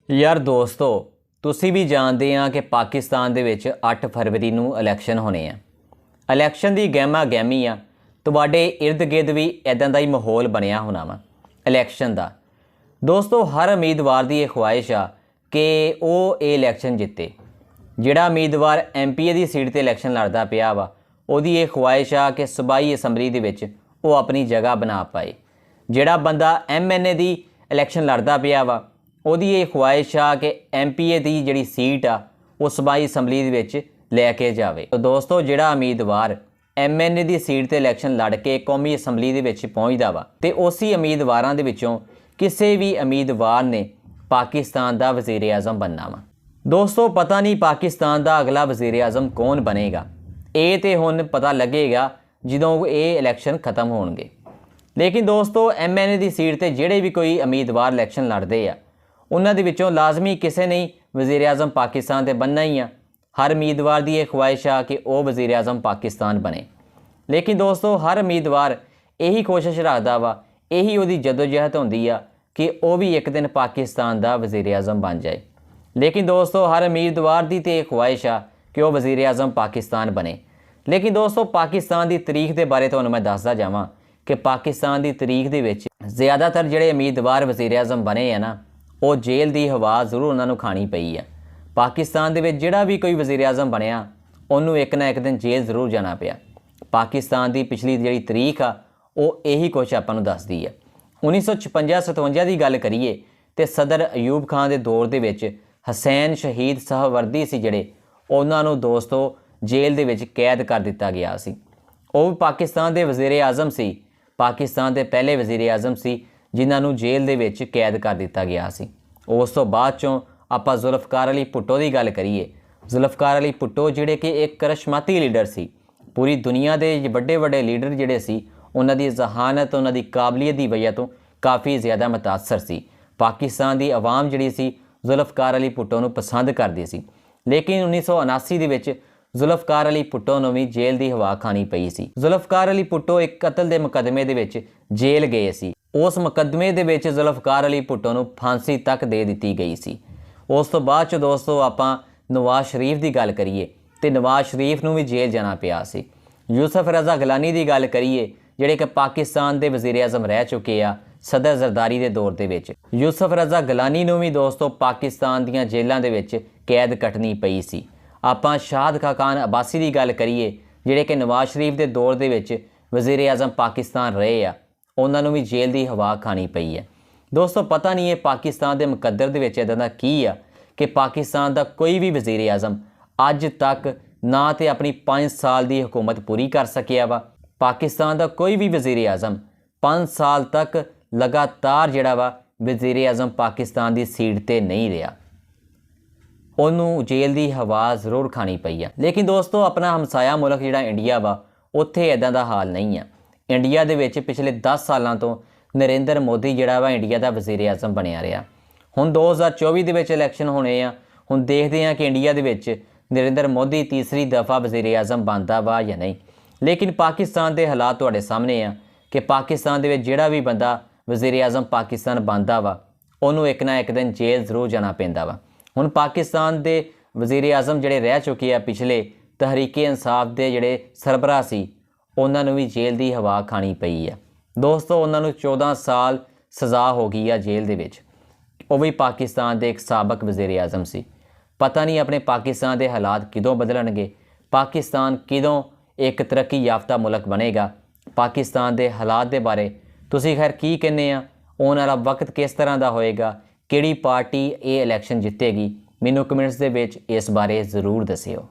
यार दोस्तों ਤੁਸੀਂ भी जानते हैं कि पाकिस्तान ਦੇ ਵਿੱਚ 8 फरवरी ਨੂੰ ਇਲੈਕਸ਼ਨ ਹੋਣੇ ਆ। ਇਲੈਕਸ਼ਨ ਦੀ ਗਹਿਮਾ ਗਹਿਮੀ ਆ। ਤੁਹਾਡੇ इर्द गिर्द भी इदां ਦਾ ਹੀ ਮਾਹੌਲ ਬਣਿਆ ਹੋਣਾ ਵਾ ਇਲੈਕਸ਼ਨ ਦਾ। ਦੋਸਤੋ हर उम्मीदवार ਦੀ ਇਹ ਖੁਆਇਸ਼ ਆ ਕਿ ਉਹ ਇਹ ਇਲੈਕਸ਼ਨ ਜਿੱਤੇ। ਜਿਹੜਾ ਉਮੀਦਵਾਰ ਐਮਪੀਏ ਦੀ ਸੀਟ ਤੇ ਇਲੈਕਸ਼ਨ ਲੜਦਾ ਪਿਆ ਵਾ ਉਹਦੀ ਇਹ ਖੁਆਇਸ਼ ਆ ਕਿ ਸੂਬਾਈ ਅਸੈਂਬਲੀ ਦੇ ਵਿੱਚ ਉਹ ਆਪਣੀ ਜਗ੍ਹਾ ਬਣਾ ਪਾਏ। ਜਿਹੜਾ ਬੰਦਾ ਐਮਐਨਏ ਦੀ ਇਲੈਕਸ਼ਨ ਲੜਦਾ ਪਿਆ ਵਾ ਉਹਦੀ ਇਹ ਖੁਆਇਸ਼ ਆ ਕਿ ਐਮਪੀਏ ਦੀ ਜਿਹੜੀ ਸੀਟ ਆ ਉਹ ਸੂਬਾਈ ਅਸੈਂਬਲੀ ਦੇ ਵਿੱਚ ਲੈ ਕੇ ਜਾਵੇ। ਤਾਂ ਦੋਸਤੋ ਜਿਹੜਾ ਉਮੀਦਵਾਰ ਐਮਐਨਏ ਦੀ ਸੀਟ ਤੇ ਇਲੈਕਸ਼ਨ ਲੜ ਕੇ ਕੌਮੀ ਅਸੈਂਬਲੀ ਦੇ ਵਿੱਚ ਪਹੁੰਚਦਾ ਵਾ ਤੇ ਉਸੇ ਉਮੀਦਵਾਰਾਂ ਦੇ ਵਿੱਚੋਂ ਕਿਸੇ ਵੀ ਉਮੀਦਵਾਰ ਨੇ ਪਾਕਿस्तान ਦਾ ਵਜ਼ੀਰ ਆਜ਼ਮ बनना ਵਾ। ਦੋਸਤੋ ਪਤਾ ਨਹੀਂ ਪਾਕਿस्तान ਦਾ ਅਗਲਾ ਵਜ਼ੀਰ ਆਜ਼ਮ ਕੌਣ ਬਣੇਗਾ। ਇਹ ਤੇ ਹੁਣ ਪਤਾ ਲੱਗੇਗਾ ਜਦੋਂ ਇਹ ਇਲੈਕਸ਼ਨ ਖਤਮ ਹੋਣਗੇ। ਲੇਕਿਨ ਦੋਸਤੋ ਐਮਐਨਏ ਦੀ ਸੀਟ ਤੇ ਜਿਹੜੇ ਵੀ ਕੋਈ ਉਮੀਦਵਾਰ ਇਲੈਕਸ਼ਨ ਲੜਦੇ ਆ ਉਹਨਾਂ ਦੇ ਵਿੱਚੋਂ ਲਾਜ਼ਮੀ ਕਿਸੇ ਨੇ ਵਜ਼ੀਰ ਆਜ਼ਮ ਪਾਕਿस्तान ਤੇ ਬਣਨਾ ਹੀ ਆ। ਹਰ ਉਮੀਦਵਾਰ ਦੀ ਇਹ ਖੁਆਇਸ਼ ਆ ਕਿ ਉਹ ਵਜ਼ੀਰ ਆਜ਼ਮ ਪਾਕਿस्तान ਬਣੇ। ਲੇਕਿਨ ਦੋਸਤੋ ਹਰ ਉਮੀਦਵਾਰ ਇਹੀ ਕੋਸ਼ਿਸ਼ ਰੱਖਦਾ ਵਾ, ਇਹੀ ਉਹਦੀ ਜਦੋਜਹਿਦ ਹੁੰਦੀ ਆ ਕਿ ਉਹ ਵੀ ਇੱਕ ਦਿਨ ਪਾਕਿस्तान ਦਾ ਵਜ਼ੀਰ ਆਜ਼ਮ ਬਣ ਜਾਏ। ਲੇਕਿਨ ਦੋਸਤੋ ਹਰ ਉਮੀਦਵਾਰ ਦੀ ਤੇ ਇਹ ਖੁਆਇਸ਼ ਆ ਕਿ ਉਹ ਵਜ਼ੀਰ ਆਜ਼ਮ ਪਾਕਿस्तान ਬਣੇ। ਲੇਕਿਨ ਦੋਸਤੋ ਪਾਕਿस्तान ਦੀ ਤਾਰੀਖ ਦੇ ਬਾਰੇ ਤੁਹਾਨੂੰ ਮੈਂ ਦੱਸਦਾ ਜਾਵਾਂ ਕਿ ਪਾਕਿस्तान ਦੀ ਤਾਰੀਖ ਦੇ ਵਿੱਚ ਜ਼ਿਆਦਾਤਰ ਜਿਹੜੇ ਉਮੀਦਵਾਰ ਵਜ਼ੀਰ ਆਜ਼ਮ ਬਣੇ ਆ ਨਾ ਉਹ ਜੇਲ੍ਹ ਦੀ ਹਵਾ ਜ਼ਰੂਰ ਉਹਨਾਂ ਨੂੰ ਖਾਣੀ ਪਈ ਆ। ਪਾਕਿस्तान ਦੇ ਵਿੱਚ ਜਿਹੜਾ ਵੀ ਕੋਈ ਵਜ਼ੀਰ ਆਜ਼ਮ ਬਣਿਆ ਉਹਨੂੰ ਇੱਕ ਨਾ ਇੱਕ ਦਿਨ ਜੇਲ੍ਹ ਜ਼ਰੂਰ ਜਾਣਾ ਪਿਆ। ਪਾਕਿस्तान ਦੀ ਪਿਛਲੀ ਜਿਹੜੀ ਤਾਰੀਖ ਆ ਉਹ ਇਹੀ ਕੁਛ ਆਪਾਂ ਨੂੰ ਦੱਸਦੀ ਆ। 1956-57 ਦੀ ਗੱਲ ਕਰੀਏ ਤੇ ਸਦਰ ਅਯੂਬ ਖਾਨ ਦੇ ਦੌਰ ਦੇ ਵਿੱਚ ਹਸੈਨ ਸ਼ਹੀਦ ਸਹਵਰਦੀ ਸੀ ਜਿਹੜੇ ਉਹਨਾਂ ਨੂੰ ਦੋਸਤੋ ਜੇਲ੍ਹ ਦੇ ਵਿੱਚ ਕੈਦ ਕਰ ਦਿੱਤਾ ਗਿਆ ਸੀ। ਉਹ ਵੀ ਪਾਕਿस्तान ਦੇ ਵਜ਼ੀਰ ਆਜ਼ਮ ਸੀ। ਪਾਕਿस्तान ਦੇ ਪਹਿਲੇ ਵਜ਼ੀਰ ਆਜ਼ਮ ਸੀ ਜਿਨ੍ਹਾਂ ਨੂੰ ਜੇਲ੍ਹ ਦੇ ਵਿੱਚ ਕੈਦ ਕਰ ਦਿੱਤਾ ਗਿਆ ਸੀ। ਉਸ ਤੋਂ ਬਾਅਦ ਚੋਂ ਆਪਾਂ ਜ਼ੁਲਫਕਾਰ ਅਲੀ ਭੁੱਟੋ ਦੀ ਗੱਲ ਕਰੀਏ। ਜ਼ੁਲਫਕਾਰ ਅਲੀ ਭੁੱਟੋ ਜਿਹੜੇ ਕਿ ਇੱਕ ਕਰਿਸ਼ਮਾਤੀ ਲੀਡਰ ਸੀ। ਪੂਰੀ ਦੁਨੀਆ ਦੇ ਵੱਡੇ ਵੱਡੇ ਲੀਡਰ ਜਿਹੜੇ ਸੀ ਉਹਨਾਂ ਦੀ ਜ਼ਹਾਨਤ ਉਹਨਾਂ ਦੀ ਕਾਬਲੀਅਤ ਦੀ ਵਜ੍ਹਾ ਤੋਂ ਕਾਫੀ ਜ਼ਿਆਦਾ ਮੁਤਾਸਰ ਸੀ। ਪਾਕਿस्तान ਦੀ ਆਵਾਮ ਜਿਹੜੀ ਸੀ ਜ਼ੁਲਫਕਾਰ ਅਲੀ ਭੁੱਟੋ ਨੂੰ ਪਸੰਦ ਕਰਦੀ ਸੀ। ਲੇਕਿਨ 1979 ਦੇ ਵਿੱਚ ਜ਼ੁਲਫਕਾਰ ਅਲੀ ਭੁੱਟੋ ਨੂੰ ਵੀ ਜੇਲ੍ਹ ਦੀ ਹਵਾ ਖਾਣੀ ਪਈ ਸੀ। ਜ਼ੁਲਫਕਾਰ ਅਲੀ ਭੁੱਟੋ ਇੱਕ ਕਤਲ ਦੇ ਮੁਕੱਦਮੇ ਦੇ ਵਿੱਚ ਜੇਲ੍ਹ ਗਏ ਸੀ। ਉਸ ਮੁਕੱਦਮੇ ਦੇ ਵਿੱਚ ਜ਼ੁਲਫਕਾਰ ਅਲੀ ਭੁੱਟੋ ਨੂੰ ਫਾਂਸੀ ਤੱਕ ਦੇ ਦਿੱਤੀ ਗਈ ਸੀ। ਉਸ ਤੋਂ ਬਾਅਦ 'ਚ ਦੋਸਤੋ ਆਪਾਂ ਨਵਾਜ਼ ਸ਼ਰੀਫ ਦੀ ਗੱਲ ਕਰੀਏ ਤੇ ਨਵਾਜ਼ ਸ਼ਰੀਫ ਨੂੰ ਵੀ ਜੇਲ੍ਹ ਜਾਣਾ ਪਿਆ ਸੀ। ਯੂਸਫ ਰਜ਼ਾ ਗਿਲਾਨੀ ਦੀ ਗੱਲ ਕਰੀਏ ਜਿਹੜੇ ਕਿ ਪਾਕਿस्तान ਦੇ ਵਜ਼ੀਰ ਆਜ਼ਮ ਰਹਿ ਚੁੱਕੇ ਆ ਸਦਰ ਜ਼ਰਦਾਰੀ ਦੇ ਦੌਰ ਦੇ ਵਿੱਚ। ਯੂਸਫ ਰਜ਼ਾ ਗਿਲਾਨੀ ਨੂੰ ਵੀ ਦੋਸਤੋ ਪਾਕਿस्तान ਦੀਆਂ ਜੇਲ੍ਹਾਂ ਦੇ ਵਿੱਚ ਕੈਦ ਕੱਟਣੀ ਪਈ ਸੀ। ਆਪਾਂ ਸ਼ਾਹਦ ਖਾਕਾਨ ਅਬਾਸੀ ਦੀ ਗੱਲ ਕਰੀਏ ਜਿਹੜੇ ਕਿ ਨਵਾਜ਼ ਸ਼ਰੀਫ ਦੇ ਦੌਰ ਦੇ ਵਿੱਚ ਵਜ਼ੀਰ ਆਜ਼ਮ ਪਾਕਿस्तान ਰਹੇ ਆ ਉਹਨਾਂ ਨੂੰ ਵੀ ਜੇਲ੍ਹ ਦੀ ਹਵਾ ਖਾਣੀ ਪਈ ਹੈ। ਦੋਸਤੋ ਪਤਾ ਨਹੀਂ ਇਹ ਪਾਕਿस्तान ਦੇ ਮੁਕੱਦਰ ਦੇ ਵਿੱਚ ਇੱਦਾਂ ਦਾ ਕੀ ਆ ਕਿ ਪਾਕਿस्तान ਦਾ ਕੋਈ ਵੀ ਵਜ਼ੀਰ ਆਜ਼ਮ ਅੱਜ ਤੱਕ ਨਾ ਤੇ ਆਪਣੀ 5 ਸਾਲ ਦੀ ਹਕੂਮਤ ਪੂਰੀ ਕਰ ਸਕਿਆ ਵਾ। ਪਾਕਿस्तान ਦਾ ਕੋਈ ਵੀ ਵਜ਼ੀਰ ਆਜ਼ਮ 5 ਸਾਲ ਤੱਕ ਲਗਾਤਾਰ ਜਿਹੜਾ ਵਾ ਵਜ਼ੀਰ ਆਜ਼ਮ ਪਾਕਿस्तान ਦੀ ਸੀਟ ਤੇ ਨਹੀਂ ਰਿਹਾ। ਉਹਨੂੰ ਜੇਲ੍ਹ ਦੀ ਹਵਾ ਜ਼ਰੂਰ ਖਾਣੀ ਪਈ ਆ। ਲੇਕਿਨ ਦੋਸਤੋ ਆਪਣਾ ਹਮਸਾਇਆ ਮੁਲਕ ਜਿਹੜਾ ਇੰਡੀਆ ਵਾ ਉੱਥੇ ਇੱਦਾਂ ਦਾ ਹਾਲ ਨਹੀਂ ਆ। ਇੰਡੀਆ ਦੇ ਵਿੱਚ ਪਿਛਲੇ 10 ਸਾਲਾਂ ਤੋਂ ਨਰਿੰਦਰ ਮੋਦੀ ਜਿਹੜਾ ਵਾ ਇੰਡੀਆ ਦਾ ਵਜ਼ੀਰ ਆਜ਼ਮ ਬਣਿਆ ਰਿਹਾ। ਹੁਣ 2024 ਦੇ ਵਿੱਚ ਇਲੈਕਸ਼ਨ ਹੋਣੇ ਆ। ਹੁਣ ਦੇਖਦੇ ਹਾਂ ਕਿ ਇੰਡੀਆ ਦੇ ਵਿੱਚ ਨਰਿੰਦਰ ਮੋਦੀ ਤੀਸਰੀ ਦਫਾ ਵਜ਼ੀਰ ਆਜ਼ਮ ਬਣਦਾ ਵਾ ਜਾਂ ਨਹੀਂ। ਲੇਕਿਨ ਪਾਕਿस्तान ਦੇ ਹਾਲਾਤ ਤੁਹਾਡੇ ਸਾਹਮਣੇ ਆ ਕਿ ਪਾਕਿस्तान ਦੇ ਵਿੱਚ ਜਿਹੜਾ ਵੀ ਬੰਦਾ ਵਜ਼ੀਰ ਆਜ਼ਮ ਪਾਕਿस्तान ਬਣਦਾ ਵਾ ਉਹਨੂੰ ਇੱਕ ਨਾ ਇੱਕ ਦਿਨ ਜੇਲ੍ਹ ਜ਼ਰੂਰ ਜਾਣਾ ਪੈਂਦਾ ਵਾ। ਹੁਣ ਪਾਕਿस्तान ਦੇ ਵਜ਼ੀਰ ਆਜ਼ਮ ਜਿਹੜੇ ਰਹਿ ਚੁੱਕੇ ਆ ਪਿਛਲੇ ਤਹਿਰੀਕ ਇਨਸਾਫ ਦੇ ਜਿਹੜੇ ਸਰਬਰਾਹ ਸੀ ਉਹਨਾਂ ਨੂੰ ਵੀ ਜੇਲ੍ਹ ਦੀ ਹਵਾ ਖਾਣੀ ਪਈ ਆ। ਦੋਸਤੋ ਉਹਨਾਂ ਨੂੰ 14 ਸਾਲ ਸਜ਼ਾ ਹੋ ਗਈ ਆ ਜੇਲ੍ਹ ਦੇ ਵਿੱਚ। ਉਹ ਵੀ ਪਾਕਿस्तान ਦੇ ਇੱਕ ਸਾਬਕ ਵਜ਼ੀਰ ਆਜ਼ਮ ਸੀ। ਪਤਾ ਨਹੀਂ ਆਪਣੇ ਪਾਕਿस्तान ਦੇ ਹਾਲਾਤ ਕਦੋਂ ਬਦਲਣਗੇ। ਪਾਕਿस्तान ਕਦੋਂ ਇੱਕ ਤਰੱਕੀ ਯਾਫਤਾ ਮੁਲਕ ਬਣੇਗਾ। ਪਾਕਿस्तान ਦੇ ਹਾਲਾਤ ਦੇ ਬਾਰੇ ਤੁਸੀਂ ਖੈਰ ਕੀ ਕਹਿੰਦੇ ਆ? ਆਉਣ ਵਾਲਾ ਵਕਤ ਕਿਸ ਤਰ੍ਹਾਂ ਦਾ ਹੋਏਗਾ? ਕਿਹੜੀ ਪਾਰਟੀ ਇਹ ਇਲੈਕਸ਼ਨ ਜਿੱਤੇਗੀ? ਮੈਨੂੰ ਕਮੈਂਟਸ ਦੇ ਵਿੱਚ ਇਸ ਬਾਰੇ ਜ਼ਰੂਰ ਦੱਸਿਓ।